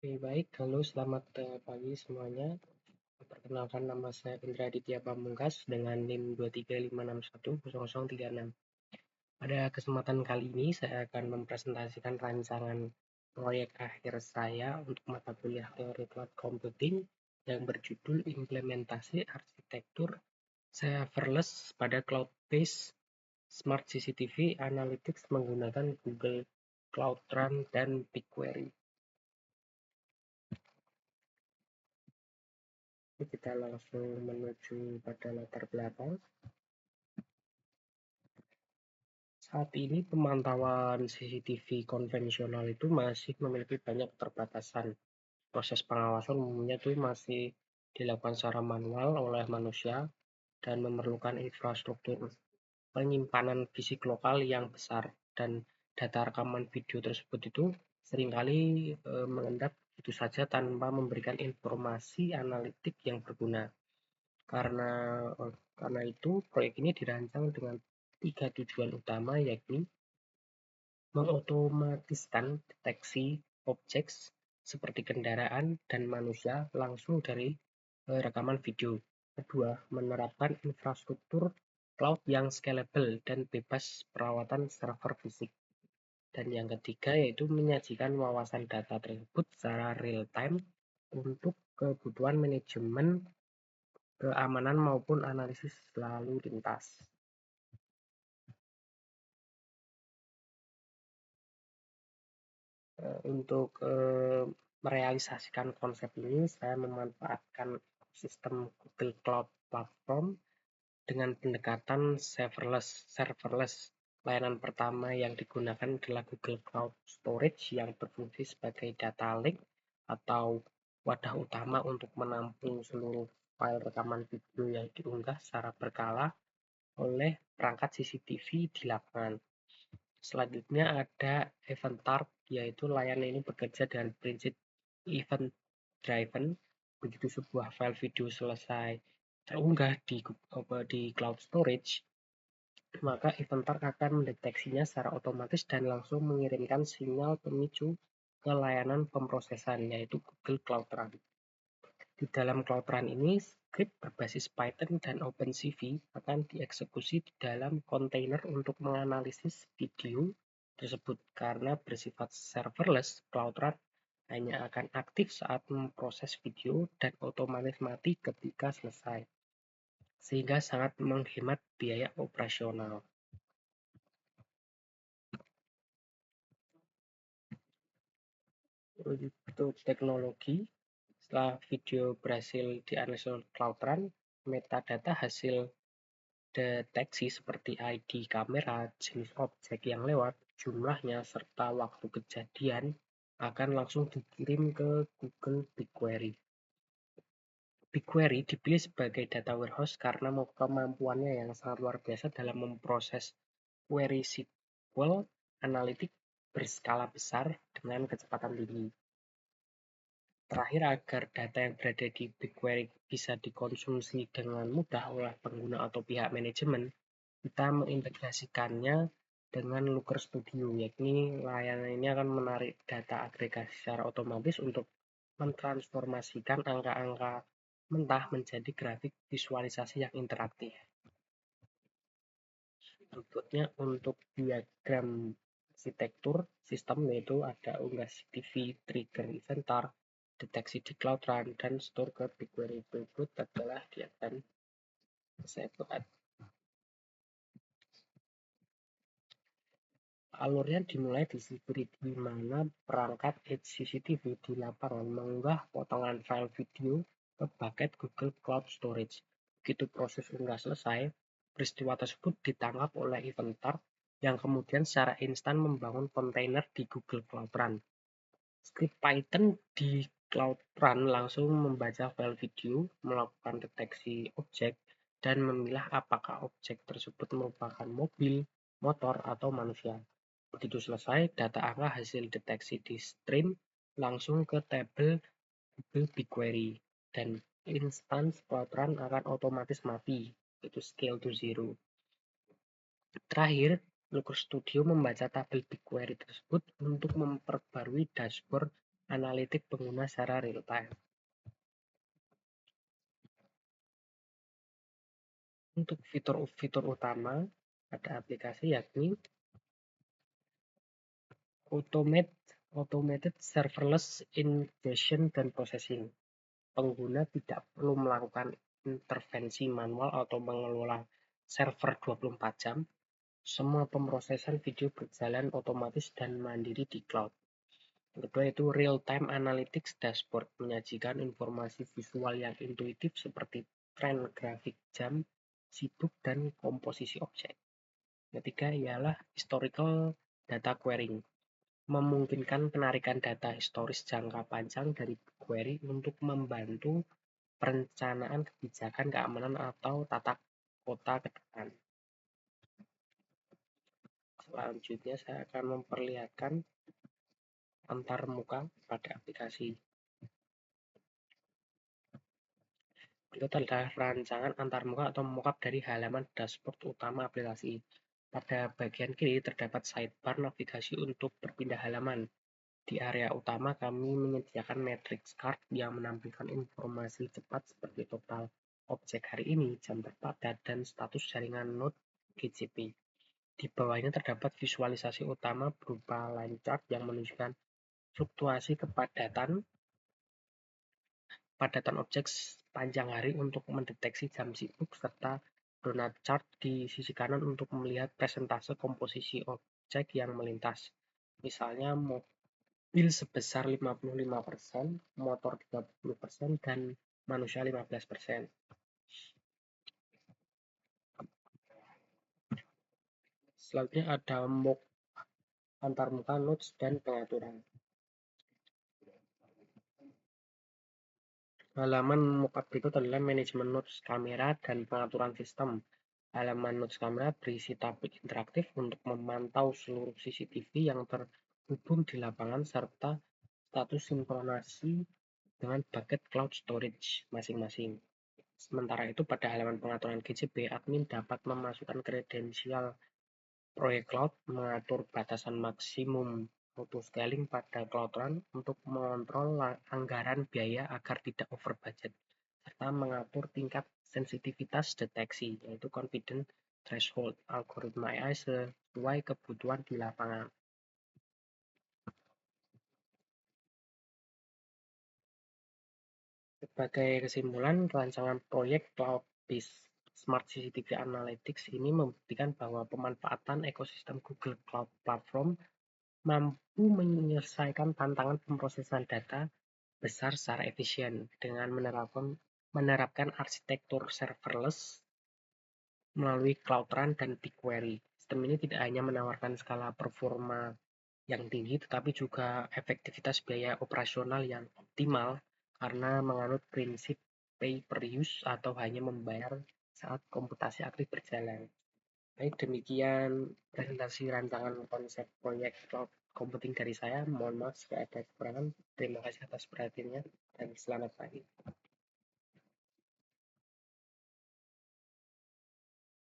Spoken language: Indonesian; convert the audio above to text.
Oke, baik. Halo, selamat pagi semuanya. Perkenalkan, nama saya Indra Aditya Pamungkas dengan NIM 235610036. Pada kesempatan kali ini, saya akan mempresentasikan rancangan proyek akhir saya untuk mata kuliah teori cloud computing yang berjudul Implementasi Arsitektur Serverless pada Cloud-based Smart CCTV Analytics menggunakan Google Cloud Run dan BigQuery. Kita langsung menuju pada latar belakang. Saat ini pemantauan CCTV konvensional itu masih memiliki banyak keterbatasan. Proses pengawasan umumnya itu masih dilakukan secara manual oleh manusia dan memerlukan infrastruktur penyimpanan fisik lokal yang besar, dan data rekaman video tersebut itu seringkali mengendap itu saja tanpa memberikan informasi analitik yang berguna. Karena karena itu, proyek ini dirancang dengan 3 tujuan utama, yakni mengotomatiskan deteksi objek seperti kendaraan dan manusia langsung dari rekaman video. Kedua, menerapkan infrastruktur cloud yang scalable dan bebas perawatan server fisik. Dan yang ketiga yaitu menyajikan wawasan data tersebut secara real time untuk kebutuhan manajemen keamanan maupun analisis lalu lintas. Untuk merealisasikan konsep ini, saya memanfaatkan sistem Google Cloud Platform dengan pendekatan serverless. Layanan pertama yang digunakan adalah Google Cloud Storage yang berfungsi sebagai data lake atau wadah utama untuk menampung seluruh file rekaman video yang diunggah secara berkala oleh perangkat CCTV di lapangan. Selanjutnya ada Eventarp, yaitu layanan ini bekerja dengan prinsip event driven. Begitu sebuah file video selesai terunggah di cloud storage, maka Eventarp akan mendeteksinya secara otomatis dan langsung mengirimkan sinyal pemicu ke layanan pemrosesan, yaitu Google Cloud Run. Di dalam Cloud Run ini, script berbasis Python dan OpenCV akan dieksekusi di dalam kontainer untuk menganalisis video tersebut. Karena bersifat serverless, Cloud Run hanya akan aktif saat memproses video dan otomatis mati ketika selesai, sehingga sangat menghemat biaya operasional. Untuk teknologi, setelah video berhasil dianalisis Cloud Run, metadata hasil deteksi seperti ID kamera, jenis objek yang lewat, jumlahnya, serta waktu kejadian akan langsung dikirim ke Google BigQuery. BigQuery dipilih sebagai data warehouse karena kemampuannya yang sangat luar biasa dalam memproses query SQL analitik berskala besar dengan kecepatan tinggi. Terakhir, agar data yang berada di BigQuery bisa dikonsumsi dengan mudah oleh pengguna atau pihak manajemen, kita mengintegrasikannya dengan Looker Studio, yakni layanan ini akan menarik data agregasi secara otomatis untuk mentransformasikan angka-angka mentah menjadi grafik visualisasi yang interaktif. Berikutnya untuk diagram arsitektur sistem, yaitu ada unggah CCTV, trigger Eventarp, deteksi di Cloud Run, dan store ke BigQuery. Berikut adalah diagram saya buat. Alurnya dimulai di script di mana perangkat Edge CCTV di lapangan mengunggah potongan file video ke bucket Google Cloud Storage. Begitu proses unggah selesai, peristiwa tersebut ditangkap oleh Eventarp yang kemudian secara instan membangun kontainer di Google Cloud Run. Script Python di Cloud Run langsung membaca file video, melakukan deteksi objek, dan memilah apakah objek tersebut merupakan mobil, motor, atau manusia. Begitu selesai, data angka hasil deteksi di stream langsung ke tabel Google BigQuery, dan instance Cloud Run akan otomatis mati, itu scale to zero. Terakhir, Looker Studio membaca tabel BigQuery tersebut untuk memperbarui dashboard analitik pengguna secara real time. Untuk fitur-fitur utama pada aplikasi yakni automated serverless ingestion dan processing. Pengguna tidak perlu melakukan intervensi manual atau mengelola server 24 jam. Semua pemrosesan video berjalan otomatis dan mandiri di cloud. Yang kedua itu real-time analytics dashboard, menyajikan informasi visual yang intuitif seperti tren grafik jam, sibuk, dan komposisi objek. Ketiga ialah historical data querying, memungkinkan penarikan data historis jangka panjang dari query untuk membantu perencanaan kebijakan keamanan atau tata kota ke depan. Selanjutnya saya akan memperlihatkan antarmuka pada aplikasi. Berikut adalah rancangan antarmuka atau mockup dari halaman dashboard utama aplikasi. Pada bagian kiri terdapat sidebar navigasi untuk berpindah halaman. Di area utama kami menyediakan matrix card yang menampilkan informasi cepat seperti total objek hari ini, jam terpadat, dan status jaringan node GCP. Di bawahnya terdapat visualisasi utama berupa line chart yang menunjukkan fluktuasi kepadatan objek sepanjang hari untuk mendeteksi jam sibuk, serta donut chart di sisi kanan untuk melihat persentase komposisi objek yang melintas. Misalnya mobil sebesar 55%, motor 30%, dan manusia 15%. Selanjutnya ada mock antarmuka nodes dan pengaturan. Halaman mockup berikut adalah manajemen nodes kamera dan pengaturan sistem. Halaman nodes kamera berisi tabel interaktif untuk memantau seluruh CCTV yang terhubung di lapangan serta status sinkronasi dengan bucket cloud storage masing-masing. Sementara itu pada halaman pengaturan GCP, admin dapat memasukkan kredensial proyek cloud, mengatur batasan maksimum auto-scaling pada Cloud Run untuk mengontrol anggaran biaya agar tidak over budget, serta mengatur tingkat sensitivitas deteksi, yaitu confidence threshold, algoritma AI sesuai kebutuhan di lapangan. Sebagai kesimpulan, rancangan proyek cloud-based Smart CCTV Analytics ini membuktikan bahwa pemanfaatan ekosistem Google Cloud Platform mampu menyelesaikan tantangan pemrosesan data besar secara efisien dengan menerapkan arsitektur serverless melalui Cloud Run dan BigQuery. Sistem ini tidak hanya menawarkan skala performa yang tinggi, tetapi juga efektivitas biaya operasional yang optimal karena menganut prinsip pay per use atau hanya membayar saat komputasi aktif berjalan. Baik, demikian presentasi rancangan konsep proyek cloud computing dari saya. Mohon maaf jika ada kekurangan. Terima kasih atas perhatiannya dan selamat pagi.